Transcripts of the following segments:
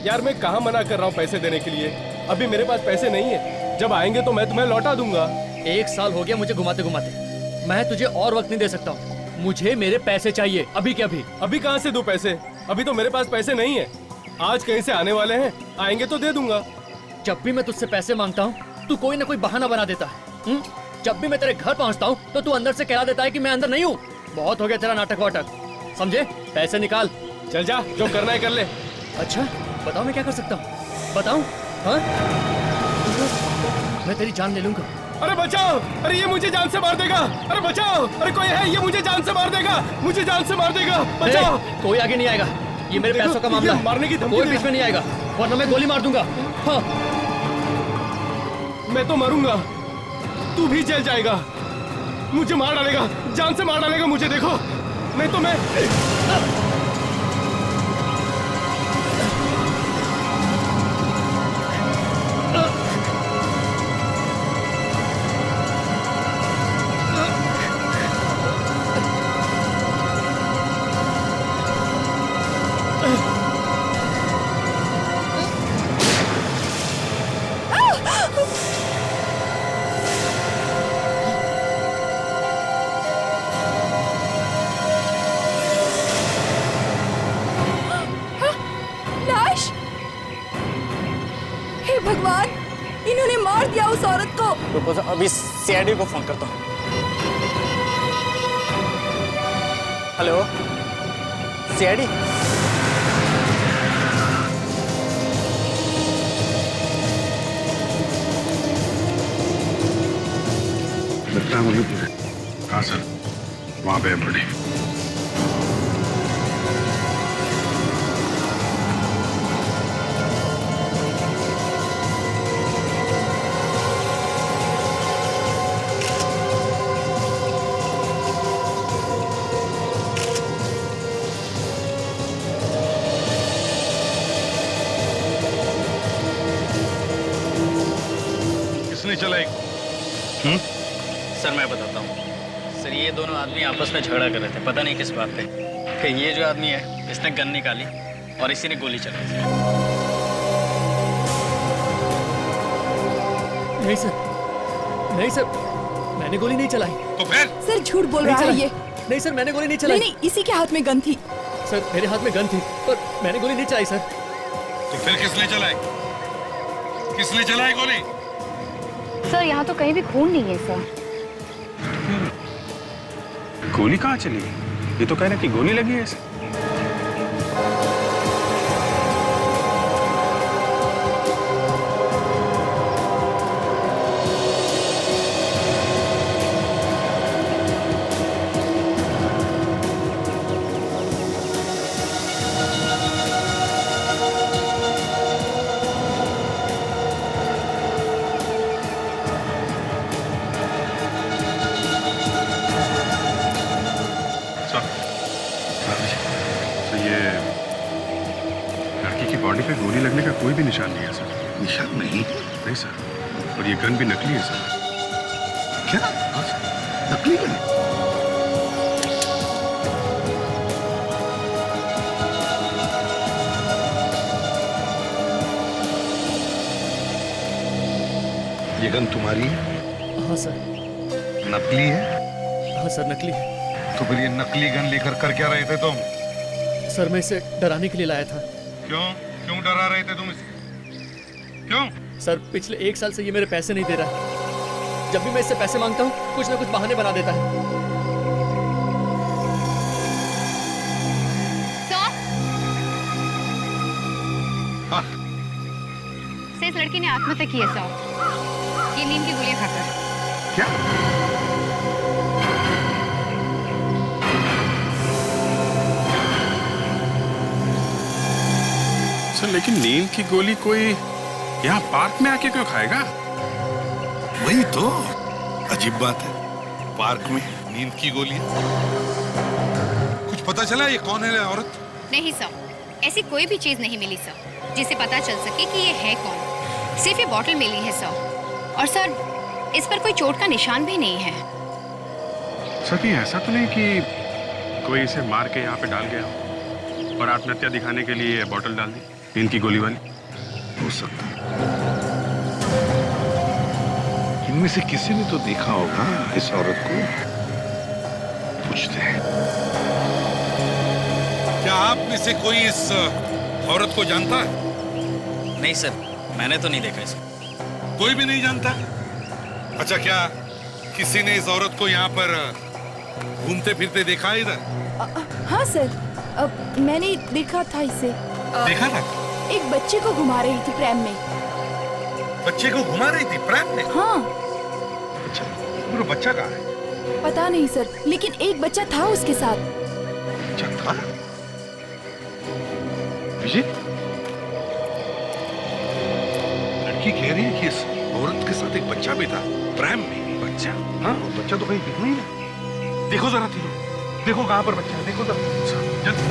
यार मैं कहाँ मना कर रहा हूँ पैसे देने के लिए। अभी मेरे पास पैसे नहीं है, जब आएंगे तो मैं तुम्हें लौटा दूंगा। 1 साल हो गया मुझे घुमाते घुमाते, मैं तुझे और वक्त नहीं दे सकता हूँ। मुझे मेरे पैसे चाहिए अभी के अभी। अभी कहाँ से दूं पैसे? अभी तो मेरे पास पैसे नहीं है। आज कहीं से आने वाले हैं, आएंगे तो दे दूंगा। जब भी मैं तुझसे पैसे मांगता हूँ तू कोई ना कोई बहाना बना देता है। जब भी मैं तेरे घर पहुँचता हूँ तो तू अंदर से कहला देता है कि मैं अंदर नहीं हूँ। बहुत हो गया तेरा नाटक वाटक, समझे? पैसे निकाल। चल जा, जो करना है कर ले। अच्छा बताओ मैं क्या कर सकता हूँ, बताऊँ? हाँ मैं तेरी जान ले लूंगा। अरे बचाओ! अरे ये मुझे जान से मार देगा! अरे बचाओ! अरे कोई है, ये मुझे जान से मार देगा! मुझे जान से मार देगा! बचाओ! कोई आगे नहीं आएगा, ये मेरे पैसों का मामला है। मारने की धमकी कोई बीच में नहीं आएगा, वरना मैं गोली मार दूंगा। हाँ। मैं तो मरूंगा, तू भी जेल जाएगा। मुझे मार डालेगा, जान से मार डालेगा मुझे। देखो नहीं तो मैं भगवान, इन्होंने मार दिया उस औरत को। रुको अभी सीआईडी को फोन करता हूँ। Hello CID. लगता है मुझे। हाँ सर, वहाँ पे बड़ी चला एक। सर मैं बताता हूँ सर, ये दोनों आदमी आपस में झगड़ा कर रहे थे, पता नहीं किस बात पे। फिर ये जो आदमी है इसने गन निकाली और इसी ने गोली चलाई। नहीं सर, नहीं सर, मैंने गोली नहीं चलाई। तो फिर? सर झूठ बोल रहा है ये। नहीं सर, मैंने गोली नहीं चलाई। नहीं, इसी के हाथ में गन थी। सर मेरे हाथ में गन थी पर मैंने गोली नहीं चलाई सर। तो फिर किसने चलाई? किसने चलाई गोली? सर यहाँ तो कहीं भी खून नहीं है सर। गोली कहाँ चली? ये तो कह रहे कि गोली लगी है इसे। बॉडी पे गोली लगने का कोई भी निशान नहीं है सर। निशान नहीं? नहीं सर, और ये गन भी नकली है सर। क्या? हाँ सर, नकली गन? ये गन तुम्हारी है? हाँ सर। नकली है? हाँ सर नकली है। तो फिर ये नकली गन लेकर कर क्या रहे थे तुम? सर मैं इसे डराने के लिए लाया था। क्यों? क्यों डरा रहे थे तुम इसे? क्यों? सर पिछले 1 साल से ये मेरे पैसे नहीं दे रहा है। जब भी मैं इससे पैसे मांगता हूँ कुछ ना कुछ बहाने बना देता है। हाँ। इस लड़की ने आत्महत्या की है सर, ये नींद की गोलियां खाकर। क्या? सर लेकिन नींद की गोली कोई यहाँ पार्क में आके क्यों खाएगा? वही तो अजीब बात है, पार्क में नींद की गोली। कुछ पता चला ये कौन है औरत? नहीं सर, ऐसी कोई भी चीज नहीं मिली सर जिससे पता चल सके कि ये है कौन। सिर्फ ये बॉटल मिली है सर, और सर इस पर कोई चोट का निशान भी नहीं है। सर ये ऐसा तो नहीं कि कोई इसे मार के यहाँ पे डाल गया और आत्महत्या दिखाने के लिए बॉटल डाल दी? नींद की गोली वाली? हो सकता है। इनमें से किसी ने तो देखा होगा इस औरत को। पूछते हैं। क्या आप में से कोई इस औरत को जानता है? नहीं सर, मैंने तो नहीं देखा इसे। कोई भी नहीं जानता? अच्छा, क्या किसी ने इस औरत को यहाँ पर घूमते फिरते देखा है इधर? हाँ सर, मैंने देखा था इसे। देखा था? एक बच्चे को घुमा रही थी प्रैम में। बच्चे को घुमा रही थी प्रैम में? हाँ। अच्छा, वो बच्चा कहाँ है? पता नहीं सर, लेकिन एक बच्चा था उसके साथ। बच्चा था? विजय, लड़की कह रही है कि इस औरत के साथ एक बच्चा भी था प्रैम में। बच्चा? हाँ, वो बच्चा तो कहीं दिख नहीं रहा। देखो जरा तीनों, देखो कहाँ पर बच्चा है, देखो जरा। जल्दी।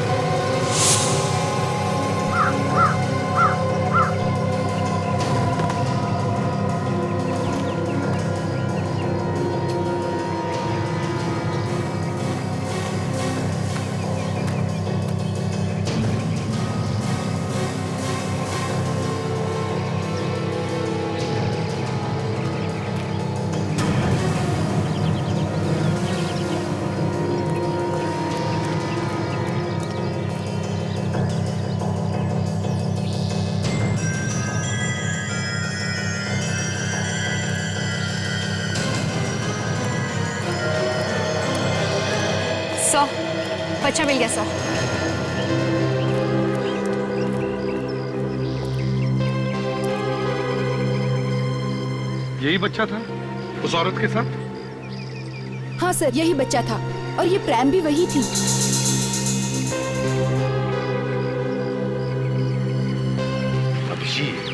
बच्चा मिल गया सर। यही बच्चा था उस औरत के साथ? हाँ सर, यही बच्चा था और ये प्रैम भी वही थी। अभिजीत,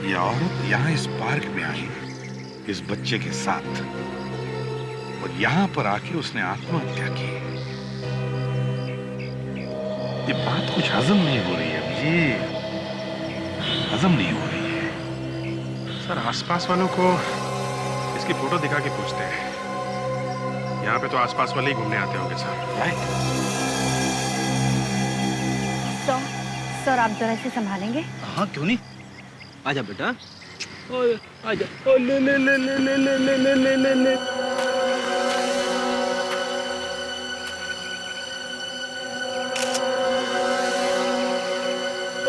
ये औरत यहाँ इस पार्क में आई इस बच्चे के साथ, और यहाँ पर आके उसने आत्महत्या की। ये बात कुछ हजम नहीं हो रही है अभिजीत, हजम नहीं हो रही है। सर, आसपास वालों को इसकी फोटो दिखा के पूछते हैं। यहाँ पे तो आसपास वाले ही घूमने आते होंगे सर। राइट? सर आप जरा इसे संभालेंगे? हाँ, क्यों नहीं। आजा बेटा, आजा। ले ले ले ले ले ले ले ले ले ले ले।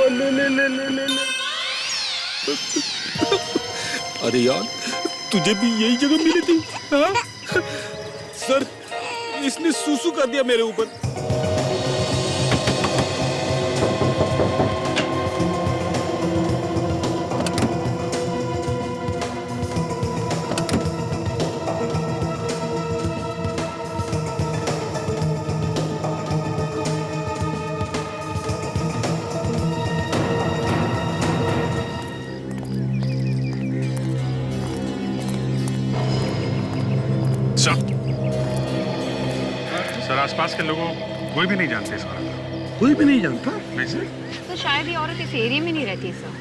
ले ले ले ले ले ले। अरे यार, तुझे भी यही जगह मिली थी? हाँ? सर, इसने सूसू कर दिया मेरे ऊपर। सर, आसपास के लोगों कोई भी नहीं जानते इस औरत को। कोई भी नहीं जानता? नहीं सर। तो शायद ये औरत इस एरिया में नहीं रहती सर।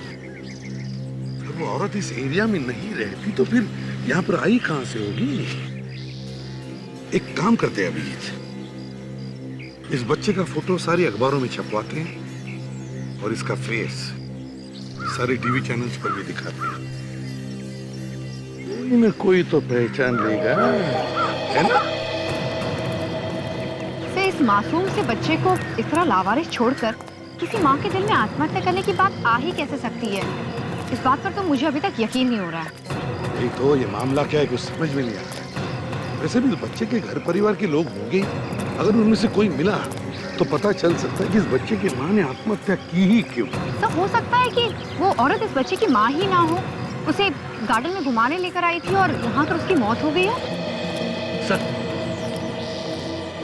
अगर वो औरत इस एरिया में नहीं रहती तो फिर यहाँ पर आई कहाँ से होगी? एक काम करते हैं अभिजीत, इस बच्चे का फोटो सारी अखबारों में छपवाते हैं और इसका फेस सारे टीवी चैनल्स पर भी दिखाते हैं। कोई न कोई तो पहचान लेगा, है ना? इस मासूम से बच्चे को इस तरह लावारिस छोड़कर किसी माँ के दिल में आत्महत्या करने की बात आ ही कैसे सकती है? इस बात पर तो मुझे अभी तक यकीन नहीं हो रहा है। यही तो, ये मामला क्या है कुछ समझ में नहीं आता है। वैसे भी बच्चे के घर परिवार के लोग होंगे, अगर उनमें से कोई मिला तो पता चल सकता है कि इस बच्चे की माँ ने आत्महत्या की ही क्यों। तो हो सकता है कि वो औरत इस बच्चे की माँ ही ना हो, उसे गार्डन में घुमाने लेकर आई थी और यहाँ पर उसकी मौत हो गई है। सर,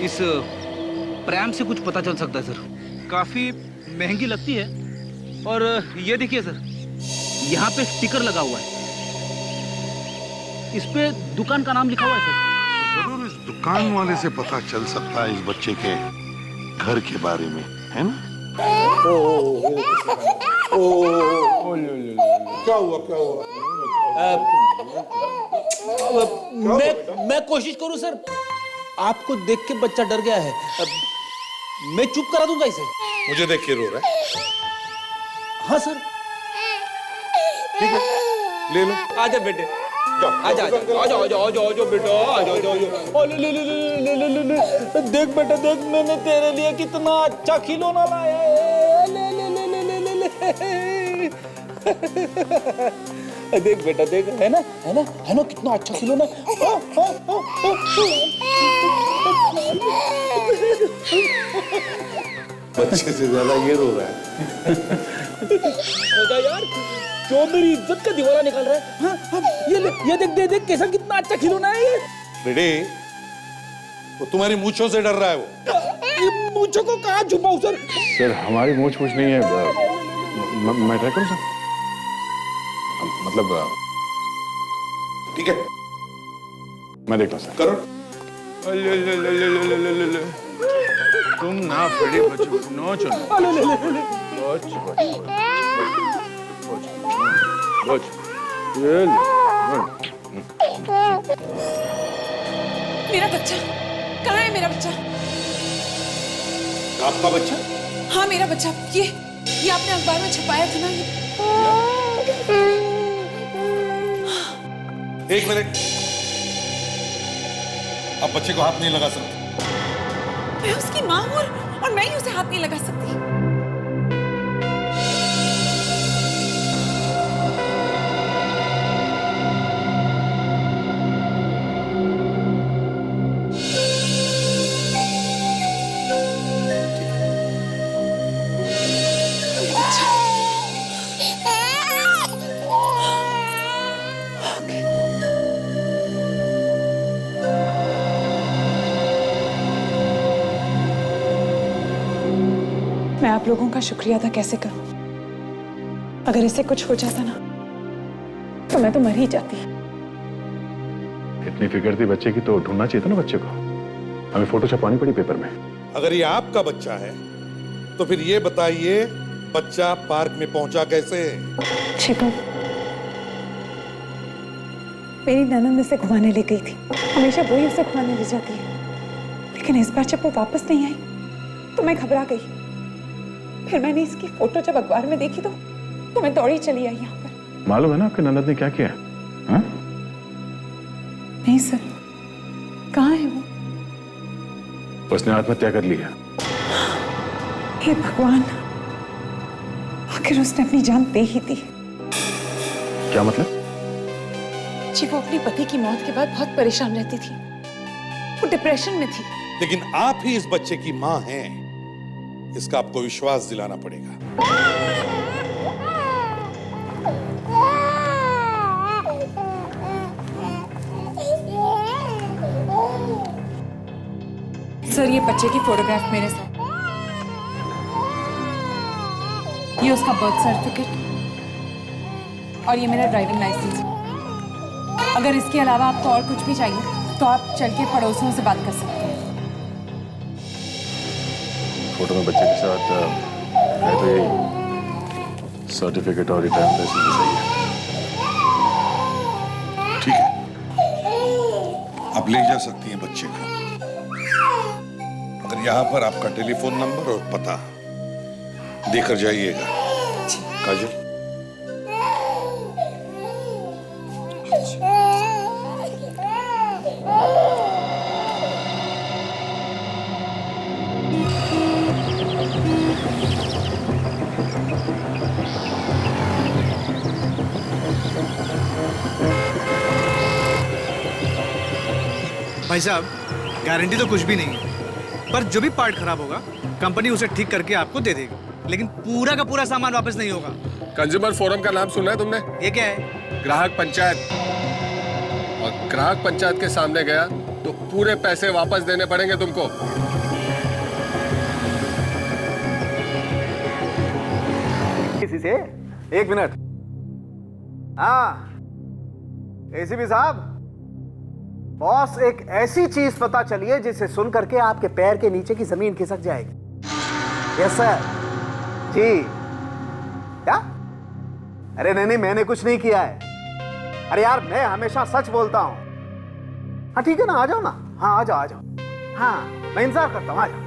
इस प्रैम से कुछ पता चल सकता है सर। काफी महंगी लगती है। और ये देखिए सर, यहाँ पे स्टिकर लगा हुआ है, इस पे दुकान का नाम लिखा हुआ है सर। जरूर इस दुकान वाले से पता चल सकता है इस बच्चे के घर के बारे में, है ना? क्या हुआ क्या हुआ? मैं कोशिश करूं सर, आपको देख के बच्चा डर गया है, मैं चुप करा दूंगा इसे। मुझे देख के रो रहा है? हाँ सर। ठीक है, ले लो। आजा बेटे, आजा आजा आजा आजा आजा आजा बेटा, आजा आजा आजा। ले ले ले ले ले ले ले। देख बेटा देख, मैंने तेरे लिए कितना अच्छा खिलौना लाया है। ले ले ले ले ले ले ले। देख बेटा देख, है ना कितना अच्छा खिलौना। बच्चे से ज्यादा ये रो रहा है। होगा यार, जो मेरी इज्जत का दीवाना निकाल रहा है। हाँ, हाँ, ये देख देख कैसा कितना अच्छा खिलौना है ये। बेटे, वो तुम्हारी मूंछों से डर रहा है वो। मूंछों को कहाँ छुपाऊं सर? सर हमारी मूछ कुछ नहीं है। मैं ट्राई करूँ सर? मतलब ठीक है, मैं देखता हूँ सर। करो। तुम ना बड़े बच्चों नो मेरा बच्चा कहाँ है? मेरा बच्चा? आपका बच्चा? हाँ मेरा बच्चा। ये आपने अखबार में छपाया था ना? एक मिनट, आप बच्चे को हाथ नहीं लगा सकते। मैं उसकी माँ हूँ और मैं ही उसे हाथ नहीं लगा सकती। मैं आप लोगों का शुक्रिया अदा कैसे करूं? अगर इसे कुछ हो जाता ना तो मैं तो मर ही जाती। इतनी फिक्र थी बच्चे की तो ढूंढना चाहिए था ना बच्चे को। हमें फोटो छपवानी पड़ी पेपर में। अगर ये आपका बच्चा है तो फिर ये बताइए, बच्चा पार्क में पहुंचा कैसे? छिपो, मेरी ननद इसे घुमाने ले गई थी। हमेशा वो ही उसे घुमाने ले जाती है, लेकिन इस बार जब वो वापस नहीं आई तो मैं घबरा गई। फिर मैंने इसकी फोटो जब अखबार में देखी तो मैं दौड़ी चली आई यहाँ पर। मालूम है ना आपके ननद ने क्या किया? हाँ? नहीं सर, कहाँ है वो? उसने आत्महत्या कर लिया। हे भगवान, आखिर उसने अपनी जान दे ही दी। क्या मतलब? जी वो अपने पति की मौत के बाद बहुत परेशान रहती थी, वो डिप्रेशन में थी। लेकिन आप ही इस बच्चे की मां हैं, इसका आपको विश्वास दिलाना पड़ेगा। सर ये बच्चे की फोटोग्राफ मेरे साथ, ये उसका बर्थ सर्टिफिकेट और ये मेरा ड्राइविंग लाइसेंस। अगर इसके अलावा आपको और कुछ भी चाहिए तो आप चल के पड़ोसियों से बात कर सकते हैं। फोटो में बच्चे के साथ है तो ये सर्टिफिकेट और ड्राइविंग लाइसेंस भी सही है। ठीक है, आप ले जा सकती हैं बच्चे को। अगर यहाँ पर आपका टेलीफोन नंबर और पता देकर जाइएगा। काजल, भाई साहब, गारंटी तो कुछ भी नहीं है, पर जो भी पार्ट खराब होगा कंपनी उसे ठीक करके आपको दे देगी, लेकिन पूरा का पूरा सामान वापस नहीं होगा। कंज्यूमर फोरम का नाम सुना है तुमने? ये क्या है? ग्राहक पंचायत। और ग्राहक पंचायत के सामने गया तो पूरे पैसे वापस देने पड़ेंगे तुमको। किसी से? एक मिनट। हाँ एसीपी साहब, बॉस एक ऐसी चीज पता चली है जिसे सुन करके आपके पैर के नीचे की जमीन खिसक जाएगी। Yes sir. जी। क्या? अरे नहीं, मैंने कुछ नहीं किया है। अरे यार, मैं हमेशा सच बोलता हूं। हाँ ठीक है ना, आ जाओ ना। हाँ आ जाओ। हाँ मैं इंतजार करता हूँ, आ जाओ।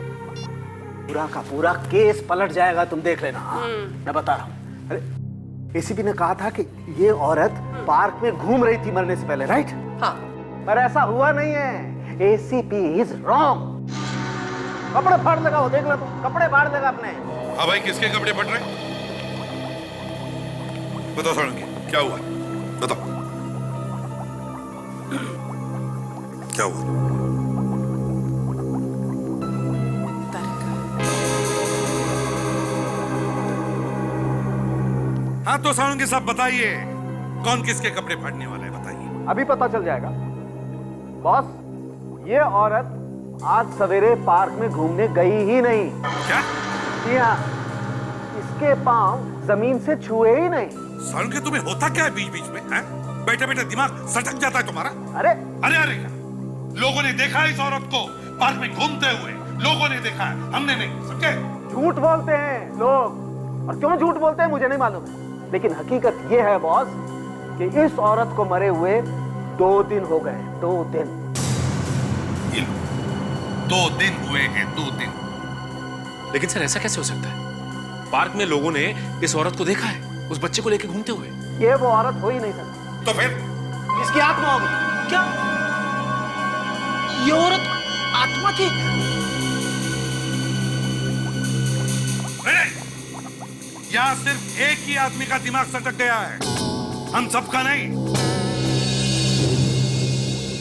पूरा का पूरा केस पलट जाएगा, तुम देख लेना। हाँ, मैं बता रहा हूँ। अरे एसीपी ने कहा था कि ये औरत पार्क में घूम रही थी मरने से पहले, राइट? हाँ। पर ऐसा हुआ नहीं है। ACP is wrong. कपड़े फाड़ देगा वो, देख लो तुम, कपड़े फाड़ देगा अपने। हाँ भाई, किसके कपड़े फट रहे? बताओ सारंगी, क्या हुआ? बताओ क्या हुआ? हाँ तो सारंगी साहब बताइए, कौन किसके कपड़े फाड़ने वाला है, बताइए। अभी पता चल जाएगा बॉस। ये औरत आज सवेरे पार्क में घूमने गई ही नहीं। क्या? जी हाँ, इसके पांव जमीन से छुए ही नहीं। सारंगी, तुम्हें होता क्या है बीच बीच में? हैं? बैठे बैठे दिमाग सटक जाता है तुम्हारा। अरे अरे अरे क्या? लोगों ने देखा है इस औरत को पार्क में घूमते हुए, लोगों ने देखा है, हमने नहीं, समझे? झूठ बोलते हैं लोग, और क्यों झूठ बोलते हैं मुझे नहीं मालूम है, लेकिन हकीकत ये है बॉस कि इस औरत को मरे हुए 2 दिन हो गए। 2 दिन। 2 दिन हुए हैं, 2 दिन। लेकिन सर ऐसा कैसे हो सकता है? पार्क में लोगों ने इस औरत को देखा है, उस बच्चे को लेकर घूमते हुए। ये वो औरत हो ही नहीं सकती। तो फिर इसकी आत्मा होगी। क्या ये औरत आत्मा थी? नहीं, यहाँ सिर्फ एक ही आदमी का दिमाग सटक गया है, हम सबका नहीं।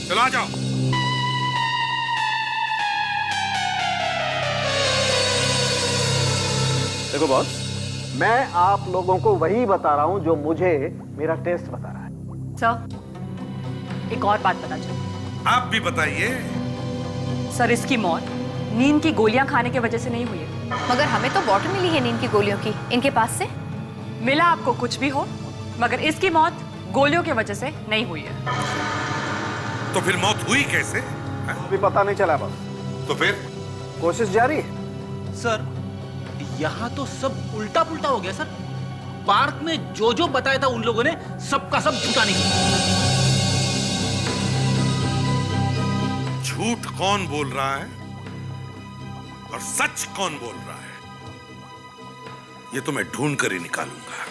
चलो आ जाओ। देखो बॉस, मैं आप लोगों को वही बता रहा हूं जो मुझे मेरा टेस्ट बता रहा है। सर, एक और बात पता चली। आप भी बताइए। सर, इसकी मौत नींद की गोलियां खाने की वजह से नहीं हुई है। मगर हमें तो बॉटल मिली है नींद की गोलियों की, इनके पास से। मिला आपको कुछ भी हो, मगर इसकी मौत गोलियों की वजह से नहीं हुई है। तो फिर मौत हुई कैसे? अभी पता नहीं चला बॉस। तो फिर कोशिश जारी है। सर, यहाँ तो सब उल्टा पुल्टा हो गया सर। पार्क में जो जो बताया था उन लोगों ने सबका सब झूठा निकला। झूठ कौन बोल रहा है और सच कौन बोल रहा है, ये तो मैं ढूंढ कर ही निकालूंगा।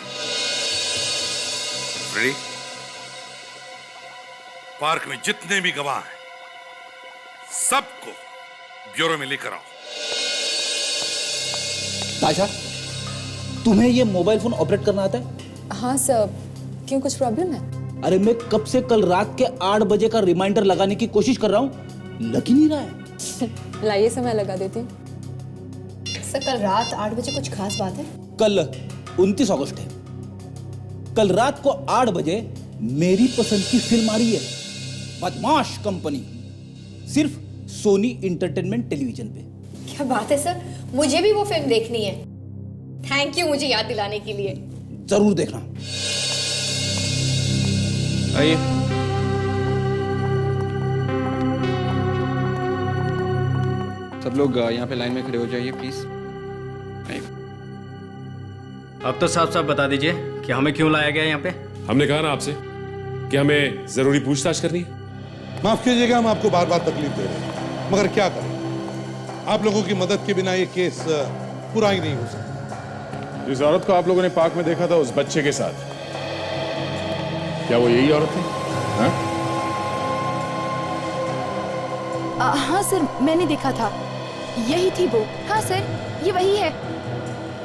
रेडी? पार्क में जितने भी गवाह हैं, सबको ब्यूरो में लेकर आओ। ताशा, तुम्हें ये मोबाइल फोन ऑपरेट करना आता है? हाँ सर, क्यों कुछ प्रॉब्लम है? अरे मैं कब से कल रात के 8 बजे का रिमाइंडर लगाने की कोशिश कर रहा हूँ, लग ही नहीं रहा है। लाइए से मैं लगा देती हूँ। सर, कल रात 8 बजे कुछ खास बात है? कल 29 अगस्त है। कल रात को 8 बजे मेरी पसंद की फिल्म आ रही है, बदमाश कंपनी, सिर्फ सोनी इंटरटेनमेंट टेलीविजन पे। क्या बात है सर, मुझे भी वो फिल्म देखनी है। थैंक यू मुझे याद दिलाने के लिए। जरूर देखना। आइए। सब लोग यहाँ पे लाइन में खड़े हो जाइए प्लीज। अब तो साफ साफ बता दीजिए कि हमें क्यों लाया गया यहाँ पे। हमने कहा ना आपसे कि हमें जरूरी पूछताछ करनी है। माफ कीजिएगा, हम आपको बार बार तकलीफ दे रहे हैं, मगर क्या करें, आप लोगों की मदद के बिना ये केस पूरा ही नहीं हो सकता। जिस औरत को आप लोगों ने पार्क में देखा था उस बच्चे के साथ, क्या वो यही औरत थी? हाँ सर, मैंने देखा था, यही थी वो। हाँ सर, ये वही है।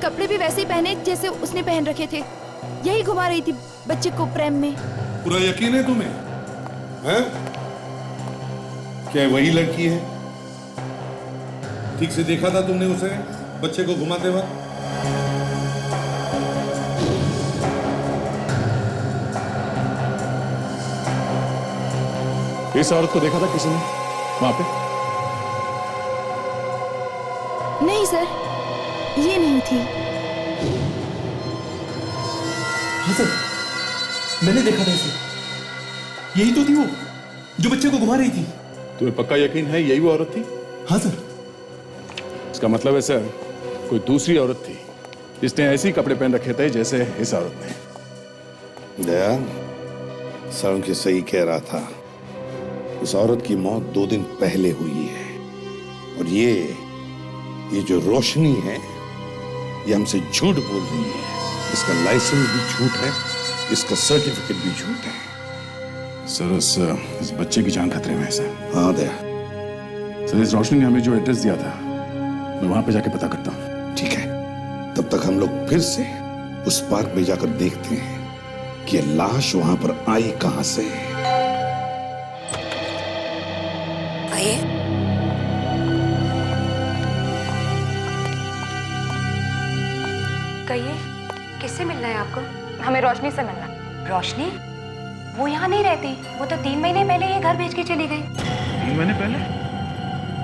कपड़े भी वैसे ही पहने जैसे उसने पहन रखे थे। यही घुमा रही थी बच्चे को प्रेम में। पूरा यकीन है तुम्हें? हैं? क्या वही लड़की है? ठीक से देखा था तुमने उसे बच्चे को घुमाते वक्त? इस औरत को देखा था किसी ने वहां पे? नहीं सर, ये नहीं थी। हाँ सर, मैंने देखा था इसे। यही तो थी वो जो बच्चे को घुमा रही थी। तुम्हें पक्का यकीन है यही वो औरत थी? हाँ सर। इसका मतलब है सर, कोई दूसरी औरत थी जिसने ऐसे ही कपड़े पहन रखे थे जैसे इस औरत ने। दया, सारंगी सही कह रहा था। इस औरत की मौत 2 दिन पहले हुई है और ये ये जो रोशनी है ये हमसे झूठ बोल रही है। इसका लाइसेंस भी झूठ है, इसका सर्टिफिकेट भी झूठ है। सर इस बच्चे की जान खतरे में है सर। हाँ दया। सर इस रोशनी ने हमें जो एड्रेस दिया था मैं वहां पे जाके पता करता हूँ। ठीक है, तब तक हम लोग फिर से उस पार्क में जाकर देखते हैं कि लाश वहां पर आई कहां से। आइए। कहिए, किससे मिलना है आपको? हमें रोशनी से मिलना है। रोशनी? वो यहाँ नहीं रहती। वो तो 3 महीने पहले ये घर भेज के चली गई। 3 महीने पहले?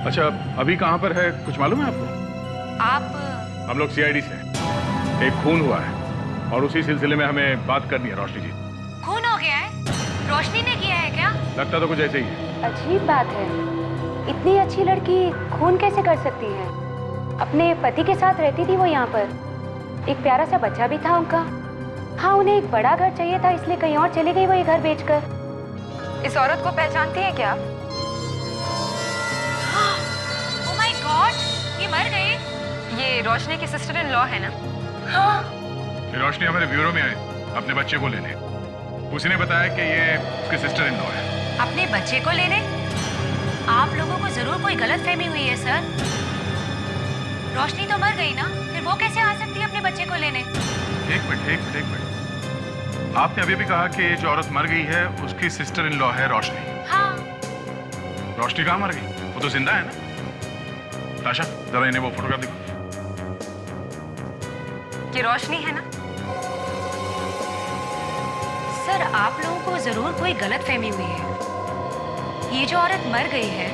अच्छा, अभी कहाँ पर है कुछ मालूम है आपको? आप? हम लोग सीआईडी से हैं। एक खून हुआ है और उसी सिलसिले में हमें बात करनी है रोशनी जी। खून हो गया है? रोशनी ने किया है क्या? लगता तो कुछ ऐसे ही है। अजीब बात है, इतनी अच्छी लड़की खून कैसे कर सकती है? अपने पति के साथ रहती थी वो यहाँ पर, एक प्यारा सा बच्चा भी था उनका। हाँ, उन्हें एक बड़ा घर चाहिए था, इसलिए कहीं और चली गई वो ये घर बेचकर। इस औरत को पहचानती हैं क्या? ओह माय गॉड, ये मर गई। ये रोशनी की सिस्टर इन लॉ है ना? हाँ। रोशनी हमारे ब्यूरो में आई अपने बच्चे को लेने। उसी ने बताया कि ये उसकी सिस्टर इन लॉ है। अपने बच्चे को लेने? आप लोगों को जरूर कोई गलतफहमी हुई है सर। रोशनी तो मर गई ना, फिर वो कैसे आ सकती है अपने बच्चे को लेने? एक मिनट। आपने अभी भी कहा कि जो औरत मर गई है उसकी सिस्टर इन लॉ है रोशनी। हाँ। रोशनी कहाँ मर गई? वो तो जिंदा है ना? ताशा, जरा इन्हें वो फोटोग्राफ दिखा। ये रोशनी है ना? सर, आप लोगों को जरूर कोई गलतफहमी हुई है। ये जो औरत मर गई है,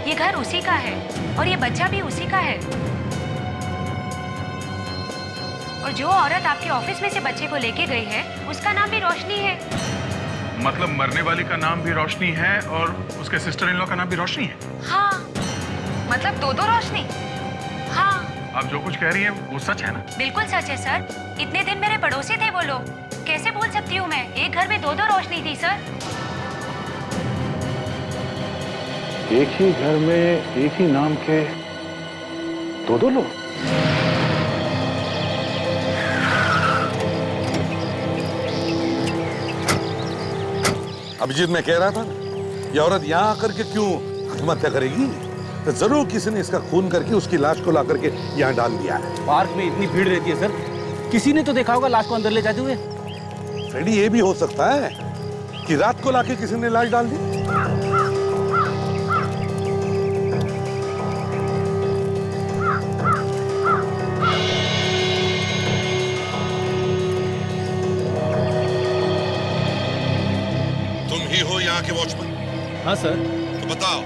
ये घर उसी का है और ये बच्चा भी उसी का है। और जो औरत आपके ऑफिस में से बच्चे को लेके गई है, उसका नाम भी रोशनी है। मतलब मरने वाली का नाम भी रोशनी है और उसके सिस्टर इन लॉ का नाम भी रोशनी है? हाँ। मतलब दो रोशनी? हाँ। आप जो कुछ कह रही है वो सच है ना? बिल्कुल सच है सर। इतने दिन मेरे पड़ोसी थे वो लोग। कैसे भूल सकती हूँ मैं? एक घर में 2 रोशनी थी सर। एक ही घर में एक ही नाम के 2 लोग? अभिजीत, मैं कह रहा था ये औरत यहाँ आकर के क्यों आत्महत्या करेगी? तो जरूर किसी ने इसका खून करके उसकी लाश को ला करके यहाँ डाल दिया है। पार्क में इतनी भीड़ रहती है सर, किसी ने तो देखा होगा लाश को अंदर ले जाते हुए। फ्रेडी, ये भी हो सकता है कि रात को लाके किसी ने लाश डाल दी। तुम ही हो यहाँ के वॉचमैन? हाँ सर। तो बताओ,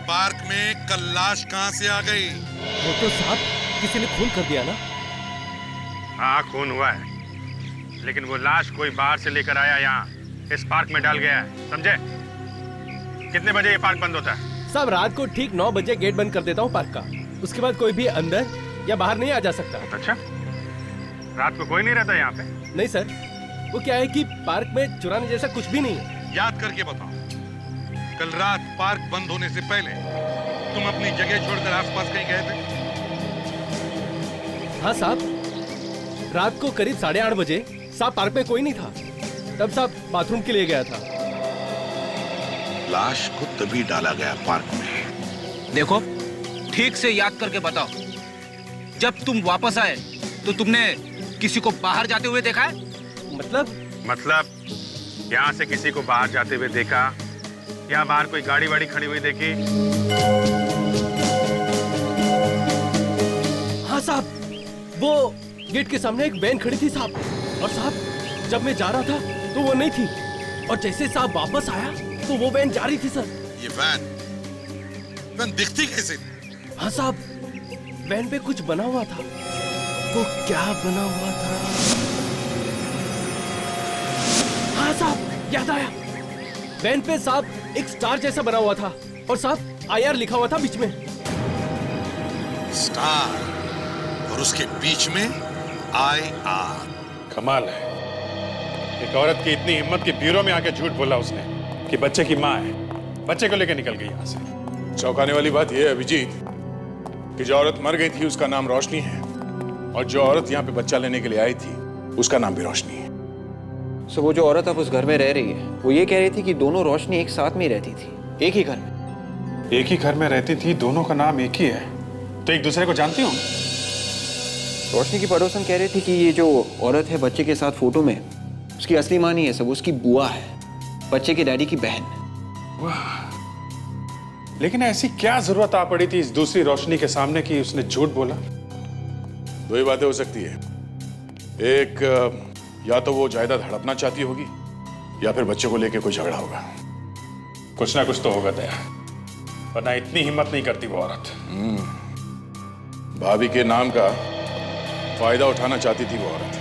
पार्क में कल लाश कहाँ से आ गई? वो तो साहब किसी ने खून कर दिया ना? हाँ, खून हुआ है, लेकिन वो लाश कोई बाहर से लेकर आया, यहाँ इस पार्क में डाल गया है, समझे? कितने बजे ये पार्क बंद होता है? साहब, रात को ठीक 9 बजे गेट बंद कर देता हूँ पार्क का। उसके बाद कोई भी अंदर या बाहर नहीं आ जा सकता। अच्छा, रात को कोई नहीं रहता यहाँ पे? नहीं सर, वो क्या है कि पार्क में चुराने जैसा कुछ भी नहीं है। याद करके बताओ, कल रात पार्क बंद होने से पहले तुम अपनी जगह छोड़कर आसपास कहीं गए थे? हाँ साहब, रात को करीब 8:30 बजे साहब पार्क में कोई नहीं था। तब साहब बाथरूम के लिए गया था। लाश को तभी डाला गया पार्क में। देखो, ठीक से याद करके बताओ, जब तुम वापस आए तो तुमने किसी को बाहर जाते हुए देखा है? मतलब यहाँ से किसी को बाहर जाते हुए देखा या बाहर कोई गाड़ी वाड़ी खड़ी हुई देखी? हाँ साहब, वो गेट के सामने एक वैन खड़ी थी साहब, और साहब जब मैं जा रहा था तो वो नहीं थी, और जैसे साहब वापस आया तो वो वैन जा रही थी सर। ये वैन दिखती कैसे? हाँ साहब, वैन पे कुछ बना हुआ था। वो क्या बना हुआ था? हाँ साहब, याद आया। वैन पे साहब एक स्टार जैसा बना हुआ था, और साहब IR लिखा हुआ था बीच में। स्टार, और उसके बीच में IR। कमाल है, एक औरत की इतनी हिम्मत कि ब्यूरो में आके झूठ बोला उसने कि बच्चे की माँ है, बच्चे को लेकर निकल गई यहाँ से। चौंकाने वाली बात यह है अभिजीत कि जो औरत मर गई थी उसका नाम रोशनी है और जो औरत यहाँ पे बच्चा लेने के लिए आई थी उसका नाम भी रोशनी है। सो वो जो औरत अब उस घर में रह रही है वो ये कह रही थी कि दोनों रोशनी एक साथ में ही रहती थी, एक ही घर में। एक ही घर में रहती थी, दोनों का नाम एक ही है, तो एक दूसरे को जानती हूँ। रोशनी की पड़ोसन कह रही थी कि ये जो औरत है बच्चे के साथ फोटो में, उसकी असली माँ नहीं है, सब उसकी बुआ है, बच्चे के डैडी की बहन। लेकिन ऐसी क्या जरूरत आ पड़ी थी इस दूसरी रोशनी के सामने कि उसने झूठ बोला? दो ही बातें हो सकती है, एक या तो वो जायदाद हड़पना चाहती होगी या फिर बच्चे को लेके कोई झगड़ा होगा। कुछ ना कुछ तो होगा दया, वरना इतनी हिम्मत नहीं करती वो औरत। भाभी के नाम का फायदा उठाना चाहती थी वो औरत,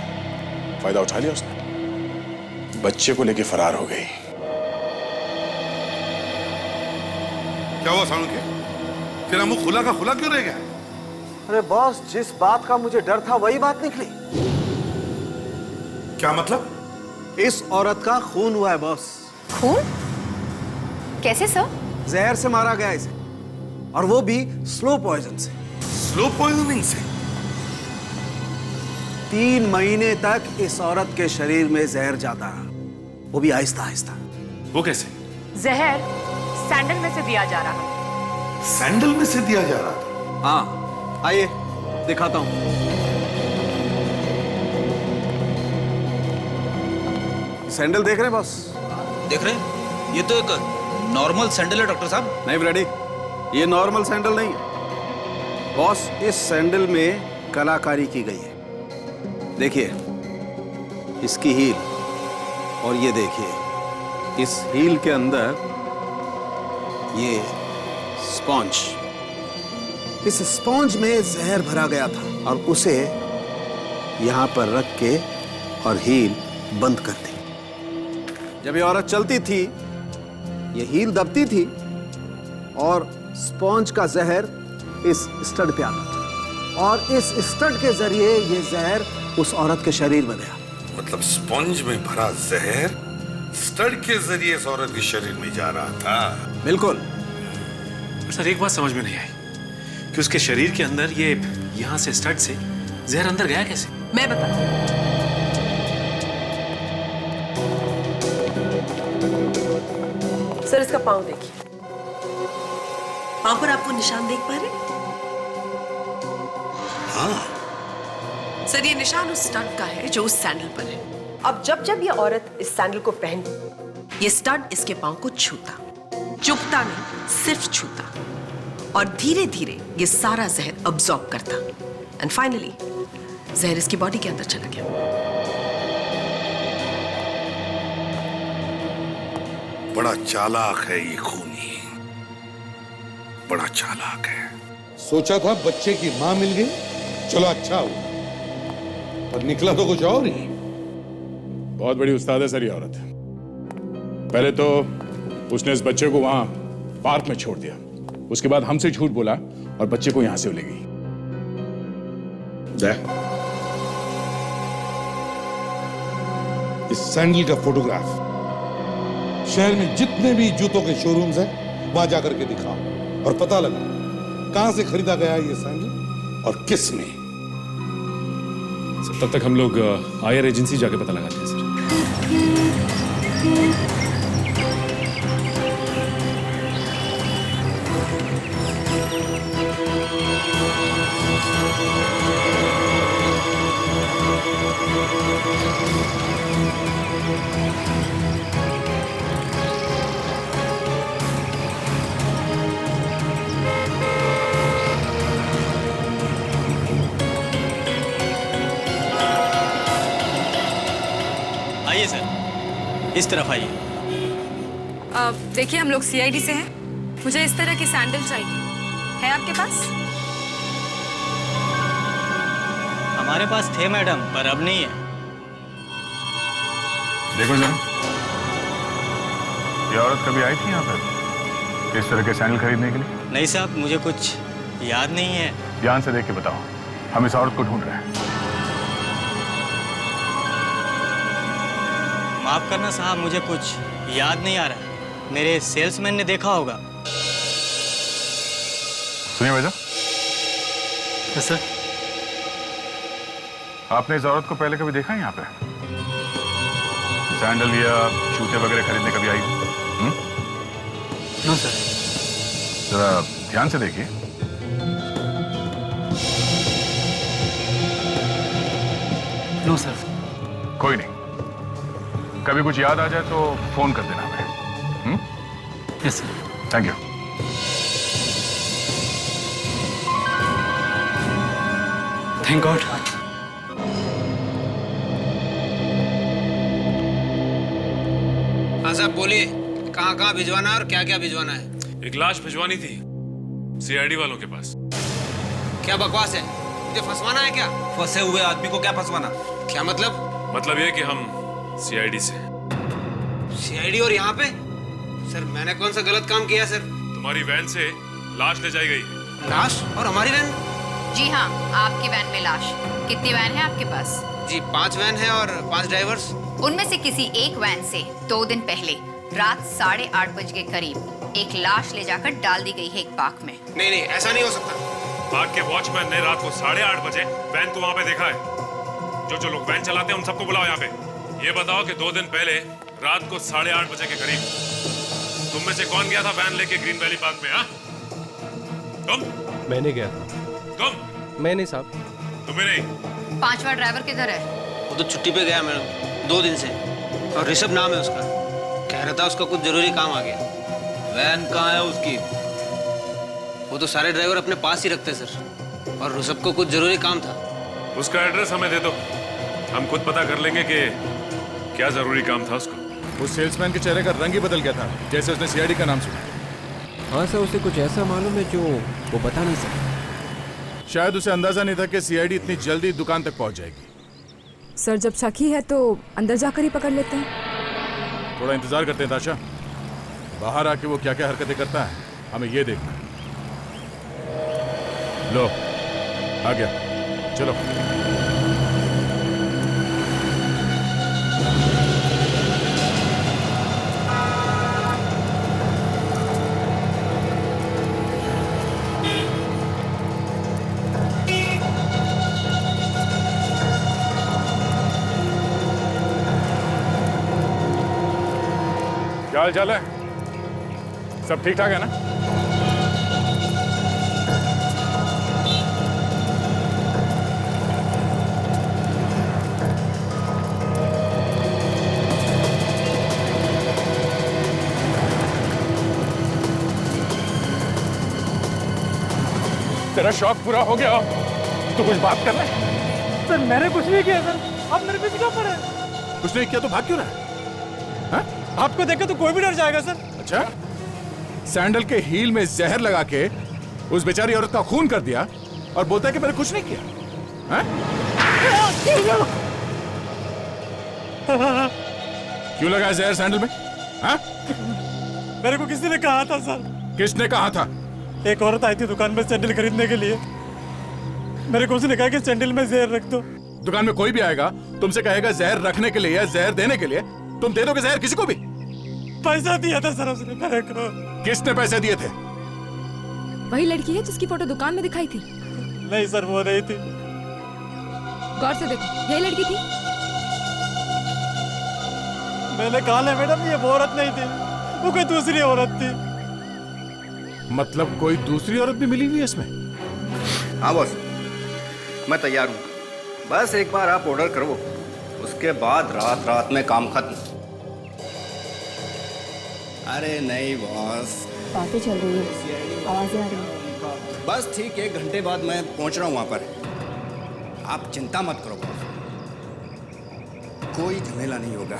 फायदा उठा लिया उसने, बच्चे को लेके फरार हो गई। क्या हुआ सानू के? तेरा मुंह खुला का खुला क्यों रह गया? अरे बॉस, जिस बात का मुझे डर था वही बात निकली। क्या मतलब? इस औरत का खून हुआ है बॉस। खून? कैसे सर? जहर से मारा गया इसे, और वो भी स्लो पॉइजन से। स्लो पॉइजनिंग से? 3 महीने तक इस औरत के शरीर में जहर जाता रहा, वो भी आहिस्ता आहिस्ता। वो कैसे? जहर सैंडल में से दिया जा रहा है। सैंडल में से दिया जा रहा था? हाँ, आइए दिखाता हूं। सैंडल देख रहे हैं बॉस? देख रहे हैं? ये तो एक नॉर्मल सैंडल है डॉक्टर साहब। नहीं ब्रेडी, ये नॉर्मल सैंडल नहीं है बॉस, इस सैंडल में कलाकारी की गई है। देखिए इसकी हील, और ये देखिए इस हील के अंदर ये स्पॉन्ज, इस स्पॉन्ज में जहर भरा गया था और उसे यहां पर रख के और हील बंद कर दी। जब ये औरत चलती थी ये हील दबती थी और स्पॉन्ज का जहर इस स्टड पे आता था, और इस स्टड के जरिए ये जहर उस औरत के शरीर में गया। मतलब स्पंज में भरा जहर स्टड के जरिए इस औरत के शरीर में जा रहा था? बिल्कुल। सर एक बात समझ में नहीं आई कि उसके शरीर के अंदर ये यहाँ से स्टड से जहर अंदर गया कैसे? मैं बताती हूँ। सर इसका पाँव देखिए, पाँव पर आपको निशान देख पा रहे हैं? हाँ। सर ये निशान उस स्टड का है जो उस सैंडल पर है। अब जब जब ये औरत इस सैंडल को पहनती, ये स्टड इसके पाँव को छूता, चुभता नहीं, सिर्फ छूता, और धीरे धीरे ये सारा जहर अब्सॉर्ब करता, एंड फाइनली जहर इसकी बॉडी के अंदर चला गया। बड़ा चालाक है ये खूनी, बड़ा चालाक है। सोचा था बच्चे की मां मिल गई, चलो अच्छा हुआ, पर निकला तो कुछ और ही। बहुत बड़ी उस्ताद है सर ये औरत। पहले तो उसने इस बच्चे को वहां पार्क में छोड़ दिया, उसके बाद हमसे झूठ बोला और बच्चे को यहां से ले गई। इस सैंडल का फोटोग्राफ शहर में जितने भी जूतों के शोरूम्स हैं वहां जाकर के दिखाओ और पता लगा कहां से खरीदा गया ये सैंडल और किसने। सर तब तक हम लोग आईआर एजेंसी जाके पता लगाते हैं सर। आइए सर, इस तरफ आइए। देखिए हम लोग सीआईडी से हैं, मुझे इस तरह की सैंडल चाहिए, है आपके पास? हमारे पास थे मैडम, पर अब नहीं है। देखो जरा, ये औरत कभी आई थी यहाँ पर इस तरह के सैंडल खरीदने के लिए? नहीं साहब, मुझे कुछ याद नहीं है। ध्यान से देख के बताओ, हम इस औरत को ढूंढ रहे हैं। माफ करना साहब, मुझे कुछ याद नहीं आ रहा, मेरे सेल्समैन ने देखा होगा। सुनिए भैया, सर। आपने इस औरत को पहले कभी देखा है यहाँ पे? सैंडल या जूते वगैरह खरीदने कभी आई हो? No sir. जरा ध्यान से देखिए। No sir. कोई नहीं, कभी कुछ याद आ जाए तो फोन कर देना हमें। Yes sir. Thank you. Thank God. हाँ साहब बोलिए, कहाँ कहाँ भिजवाना है और क्या क्या भिजवाना है? एक लाश भिजवानी थी सीआईडी वालों के पास। क्या बकवास है? मुझे फंसवाना है क्या? फंसे हुए आदमी को क्या फंसवाना? क्या मतलब? मतलब ये कि हम सीआईडी से। सीआईडी और यहाँ पे? सर मैंने कौन सा गलत काम किया सर? तुम्हारी वैन से लाश ले जाई गई। लाश? और हमारी वैन? जी हाँ, आपकी वैन में लाश। कितनी वैन है आपके पास? जी 5 वैन है और 5 ड्राइवर्स। उनमें से किसी एक वैन से 2 दिन पहले रात 8:30 बजे के करीब एक लाश ले जाकर डाल दी गई है एक पार्क में। नहीं नहीं, ऐसा नहीं हो सकता। पार्क के वॉचमैन ने रात को 8:30 बजे वैन को वहाँ पे देखा है। जो लोग वैन चलाते हैं उन सबको बुलाओ यहाँ पे। ये बताओ कि 2 दिन पहले रात को 8:30 बजे के करीब तुम में से कौन गया था वैन लेके ग्रीन वैली पार्क में? हाँ, तुम? मैंने गया था। तुम? मैं नहीं साहब। तुम्हें नहीं? 5वां ड्राइवर किधर है? वो तो छुट्टी पे गया मैडम, 2 दिन से। और ऋषभ नाम है उसका। कह रहा था उसका कुछ जरूरी काम आ गया। वैन कहाँ है उसकी? वो तो सारे ड्राइवर अपने पास ही रखते सर। और ऋषभ को कुछ जरूरी काम था। उसका एड्रेस हमें दे दो, हम खुद पता कर लेंगे कि क्या जरूरी काम था उसको। उस सेल्समैन के चेहरे का रंग ही बदल गया था जैसे उसने सीआईडी का नाम सुना। हाँ सर, उसे कुछ ऐसा मालूम है जो वो बता नहीं सकता। शायद उसे अंदाजा नहीं था कि सीआईडी इतनी जल्दी दुकान तक पहुंच जाएगी। सर जब शक ही है तो अंदर जाकर ही पकड़ लेते हैं। थोड़ा इंतजार करते हैं ताशा, बाहर आके वो क्या क्या हरकतें करता है हमें ये देखना है। लो आ गया, चलो। क्या हाल चाल है? सब ठीक ठाक है ना? तेरा शौक पूरा हो गया तो कुछ बात कर ले। सर मैंने कुछ नहीं किया सर, आप मेरे पीछे क्यों पड़े? कुछ नहीं किया तो भाग क्यों रहा है? आपको देखे तो कोई भी डर जाएगा सर। अच्छा, सैंडल के हील में जहर लगा के उस बेचारी औरत का खून कर दिया और बोलता है कि मैंने कुछ नहीं किया। क्यों लगा जहर सैंडल में? मेरे को किसी ने कहा था सर। किसने कहा था? एक औरत आई थी दुकान में सैंडल खरीदने के लिए। मेरे को उसने कहा कि सैंडल में जहर रख दो। दुकान में कोई भी आएगा तुमसे कहेगा जहर रखने के लिए या जहर देने के लिए, तुम दे दोगे जहर किसी को भी? पैसा दिया था सर उसने मेरे को। किसने पैसे दिए थे? वही लड़की है जिसकी फोटो दुकान में दिखाई थी। नहीं सर वो नहीं थी। गौर से देखो, यही लड़की थी। मैंने कहा है मैडम ये वो औरत नहीं थी, वो कोई दूसरी औरत थी। मतलब कोई दूसरी औरत भी मिली हुई है इसमें? हाँ बॉस, मैं तैयार हूँ। बस एक बार आप ऑर्डर करो, उसके बाद रात रात में काम खत्म। अरे नहीं बॉस, बातें चल रही है, आवाजें आ रही हैं। बस ठीक 1 घंटे बाद मैं पहुंच रहा हूँ वहाँ पर। आप चिंता मत करो बॉस, कोई झमेला नहीं होगा।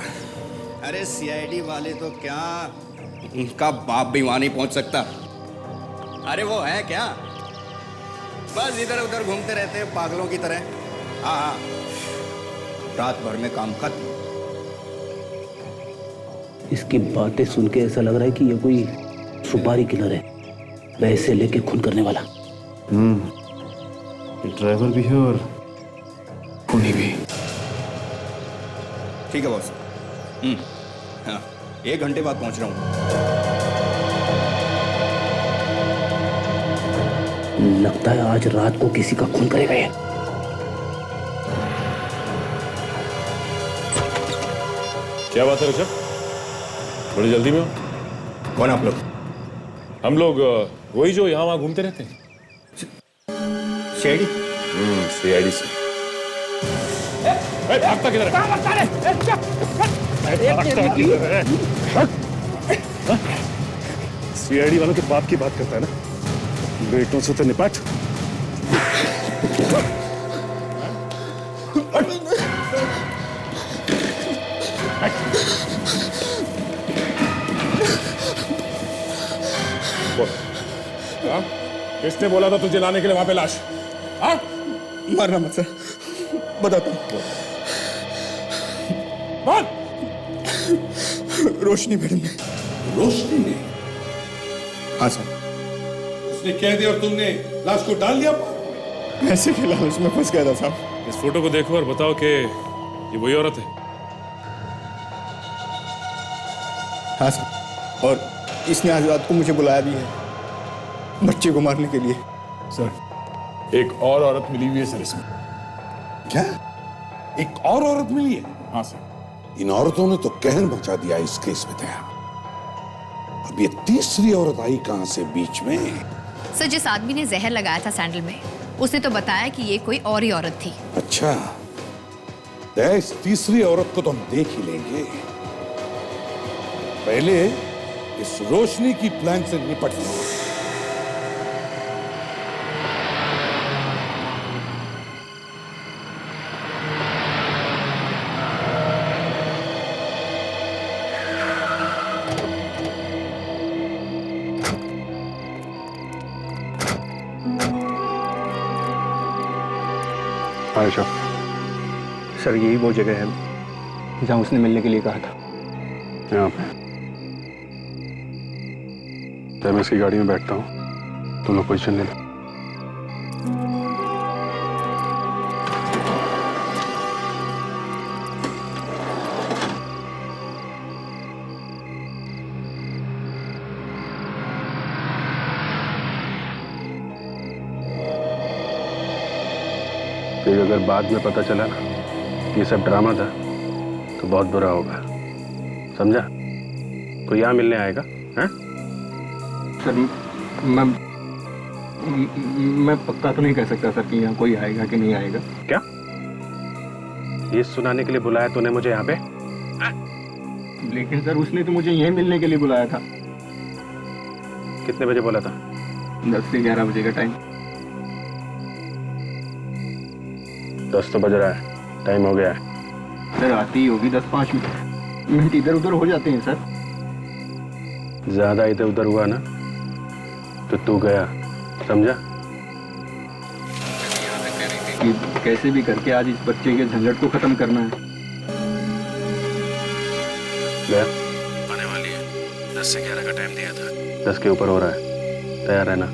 अरे सीआईडी वाले तो क्या, उनका बाप भी वहाँ नहीं पहुँच सकता। अरे वो है क्या, बस इधर उधर घूमते रहते हैं पागलों की तरह। हाँ हाँ, रात भर में काम खत्म। इसकी बातें सुन के ऐसा लग रहा है कि ये कोई सुपारी किलर है, पैसे लेके खून करने वाला। ये ड्राइवर भी है और खूनी भी। ठीक है बॉस। हाँ 1 घंटे बाद पहुंच रहा हूँ। लगता है आज रात को किसी का खून करेगा ये। क्या बात है ऋषभ, बड़ी जल्दी में हो? कौन आप लोग? हम लोग वही जो यहाँ वहाँ घूमते रहते हैं। सीआईडी? सीआईडी से। भागता किधर है? सीआईडी वालों के बाप की बात करता है ना, बेटों से तो निपट। किसने बोला था तुझे लाने के लिए वहां पे लाश? हाँ? मारना मत सर, बताता हूँ। रोशनी मैडम ने। रोशनी ने? हाँ सर। उसने कह दिया और तुमने लाश को डाल दिया? ऐसे के लालच में फंस गया था साहब। इस फोटो को देखो और बताओ कि ये वही औरत है। हाँ सर, और इसने आज रात को मुझे बुलाया भी है बच्चे को मारने के लिए। सर, एक और औरत मिली हुई है सर इसमें। क्या? एक और औरत मिली है? हाँ सर। इन औरतों ने तो कहर मचा दिया इस केस में। तैयार अब ये तीसरी औरत आई कहां से बीच में? सर, जिस आदमी ने जहर लगाया था सैंडल में, उसने तो बताया कि ये कोई और ही औरत थी। अच्छा, इस तीसरी औरत को तो हम देख ही लेंगे। पहले इस रोशनी की प्लान से निपट लो। ऋषभ सर, यही वो जगह है जहां उसने मिलने के लिए कहा था। यहाँ पे मैं इसकी गाड़ी में बैठता हूँ, तुम लोग पोजीशन ले लो। क्योंकि अगर बाद में पता चला ना कि ये सब ड्रामा था तो बहुत बुरा होगा, समझा? कोई यहाँ मिलने आएगा? हैं? सर, मैं पक्का तो नहीं कह सकता सर कि यहाँ कोई आएगा कि नहीं आएगा। क्या ये सुनाने के लिए बुलाया तूने मुझे यहाँ पे? लेकिन सर, उसने तो मुझे यहीं मिलने के लिए बुलाया था। कितने बजे बोला था? 10 से 11 बजे का टाइम। 10 तो बज रहा है, टाइम हो गया है। सर, आती ही होगी 10-5 मिनट इधर उधर हो जाते हैं सर। ज्यादा इधर उधर हुआ ना तो तू गया, समझा? कि कैसे भी करके आज इस बच्चे के झंझट को खत्म करना है। गया आने वाली है, 10 से 11 का टाइम दिया था, 10 के ऊपर हो रहा है, तैयार रहना,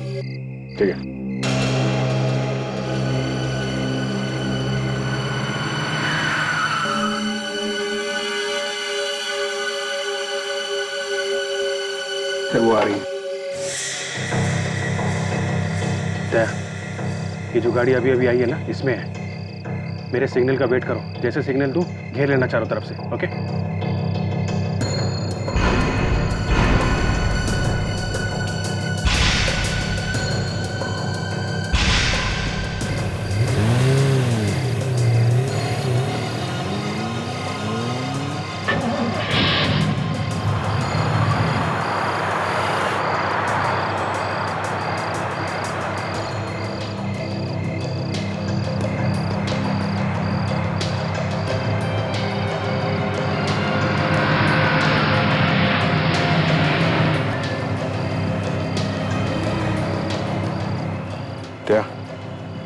ठीक है? सर, वो आ रही है। ये जो गाड़ी अभी अभी आई है ना, इसमें है। मेरे सिग्नल का वेट करो, जैसे सिग्नल दूं घेर लेना चारों तरफ से, ओके?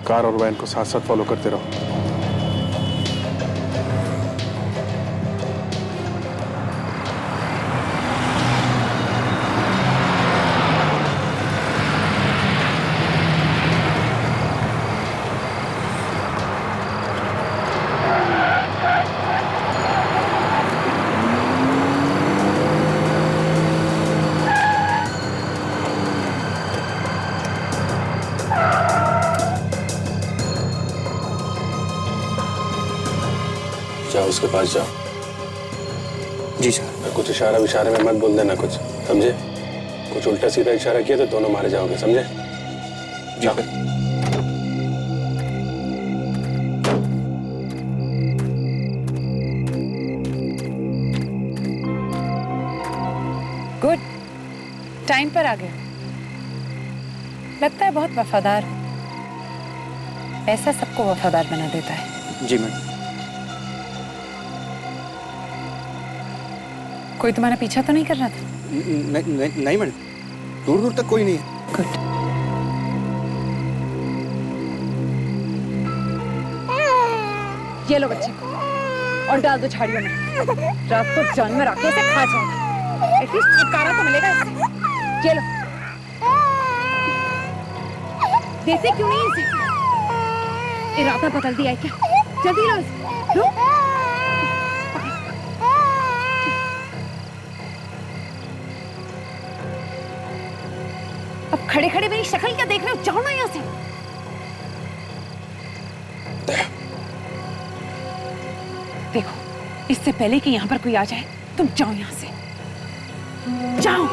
कार और वैन को साथ साथ फॉलो करते रहो। जाओ उसके पास जाओ। जी सर। कुछ इशारे में मत बोल देना कुछ, समझे? कुछ उल्टा सीधा इशारा किया तो दोनों मारे जाओगे, समझे? जी सर। गुड, टाइम पर आ गए। लगता है बहुत वफादार। ऐसा सबको वफादार बना देता है। जी मैडम। कोई तुम्हारा पीछा तो नहीं कर रहा था? नहीं मैडम, दूर दूर तक कोई नहीं है। गुड। ये लो बच्चे को और डाल दो झाड़ियों में। रात को जानवर आके इसे खा जाएगा। एटलीस्ट छुटकारा तो मिलेगा इससे। ये लो। देते क्यों नहीं इसे? इरादा बदल दिया है क्या? जल्दी लो। अब खड़े खड़े मेरी शक्ल क्या देख रहे हो? जाओ ना यहाँ से। देखो, इससे पहले कि यहाँ पर कोई आ जाए, तुम जाओ यहाँ से। जाओ।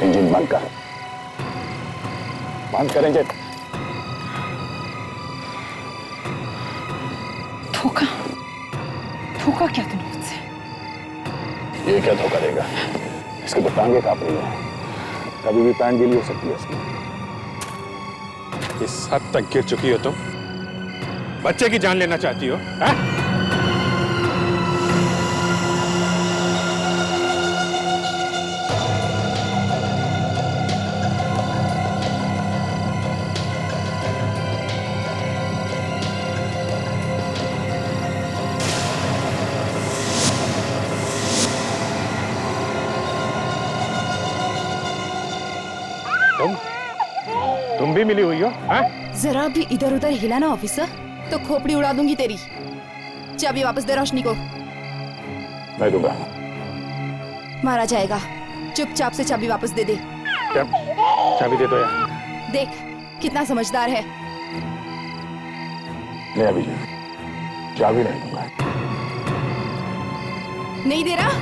इंजन बंद कर। बंद कर इंजन। धोखा क्या तुमने मुझसे? ये क्या धोखा देगा? इसके तो टांगे कांप रही हैं। कभी भी पैंट गीली हो सकती है इसकी। इस हद तक गिर चुकी हो तुम? बच्चे की जान लेना चाहती हो? तुम भी मिली हुई हो? जरा भी इधर उधर हिला ना ऑफिसर, तो खोपड़ी उड़ा दूंगी तेरी। चाबी वापस दे रोशनी को। मैं दूंगा। मारा जाएगा। चुपचाप से चाबी वापस दे दे। चाबी दे दो यार। देख कितना समझदार है। नहीं अभी चाबी नहीं दूंगा। नहीं दे रहा?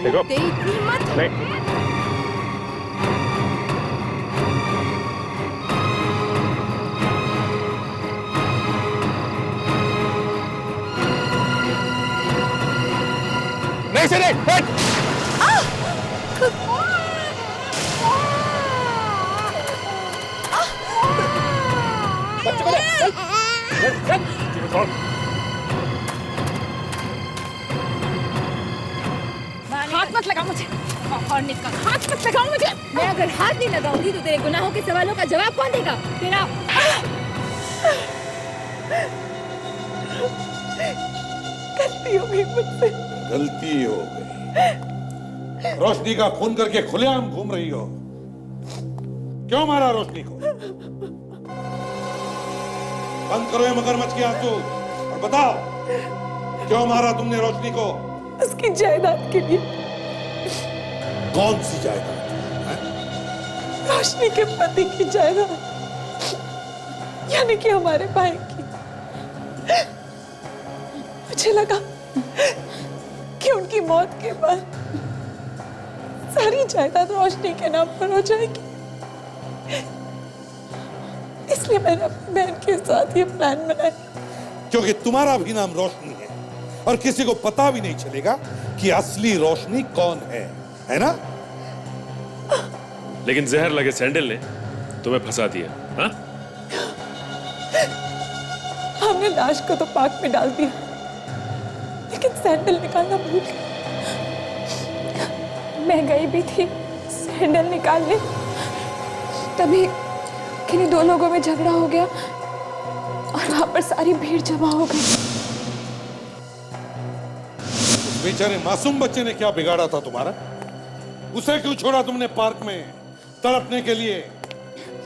देखो तेरी इतनी हिम्मत? नहीं। नहीं से नहीं, हट! बच्चे को हाथ मत लगा मुझे। और निकल। हाथ मत लगाओ मुझे। मैं अगर हाथ नहीं लगाऊंगी तो तेरे गुनाहों के सवालों का जवाब कौन देगा? तेरा। गलती हो गई मुझसे। गलती हो गई। रोशनी का खून करके खुलेआम घूम रही हो। क्यों मारा रोशनी को? बंद करो ये मगरमच्छ के आंसू और बताओ क्यों मारा तुमने रोशनी को? उसकी जायदाद के लिए। कौन सी जायदाद? रोशनी के पति की जायदाद, यानी कि हमारे भाई की। मुझे लगा कि उनकी मौत के बाद सारी जायदाद रोशनी के नाम पर हो जाएगी, इसलिए मैंने अपनी बहन के साथ ये प्लान बनाया। क्योंकि तुम्हारा भी नाम रोशनी है और किसी को पता भी नहीं चलेगा कि असली रोशनी कौन है ना? लेकिन जहर लगे सैंडल ने तुम्हें फंसा दिया। हाँ? हमने लाश को तो पार्क में डाल दिया, लेकिन सैंडल निकालना भूल गए। मैं गई भी थी सैंडल निकालने, तभी किन्हीं दो लोगों में झगड़ा हो गया और वहां पर सारी भीड़ जमा हो गई। उस बेचारे मासूम बच्चे ने क्या बिगाड़ा था तुम्हारा? उसे क्यों छोड़ा तुमने पार्क में तड़पने के लिए?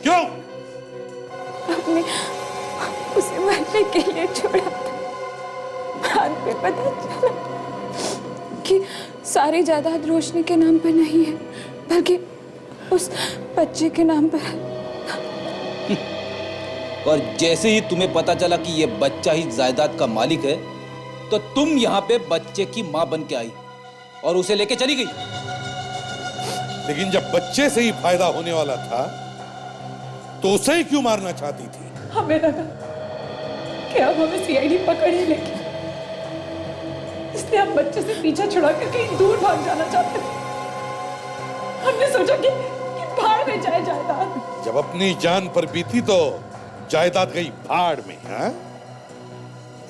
क्यों? हमने उसे मरने के लिए छोड़ा था। बाद में पता चला कि सारी जायदाद रोशनी के नाम पर नहीं है, बल्कि उस बच्चे के नाम पर है। और जैसे ही तुम्हें पता चला कि ये बच्चा ही जायदाद का मालिक है तो तुम यहाँ पे बच्चे की माँ बन के आई और उसे लेके चली गई। लेकिन जब बच्चे से ही फायदा होने वाला था तो उसे ही क्यों मारना चाहती थी? हमें लगा कि अब हमें सीआईडी पकड़ ही लेगी, इसलिए हम बच्चे से पीछा छुड़ा कर कहीं दूर भाग जाना चाहते थे। हमने सोचा कि भाड़ में जाए जायदाद। जब अपनी जान पर बीती तो जायदाद गई भाड़ में। हाँ?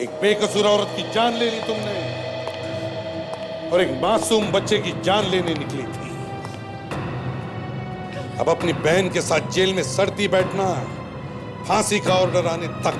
एक बेकसूर औरत की जान ले ली तुमने और एक मासूम बच्चे की जान लेने निकली थी। अब अपनी बहन के साथ जेल में सड़ती बैठना, फांसी का ऑर्डर आने तक।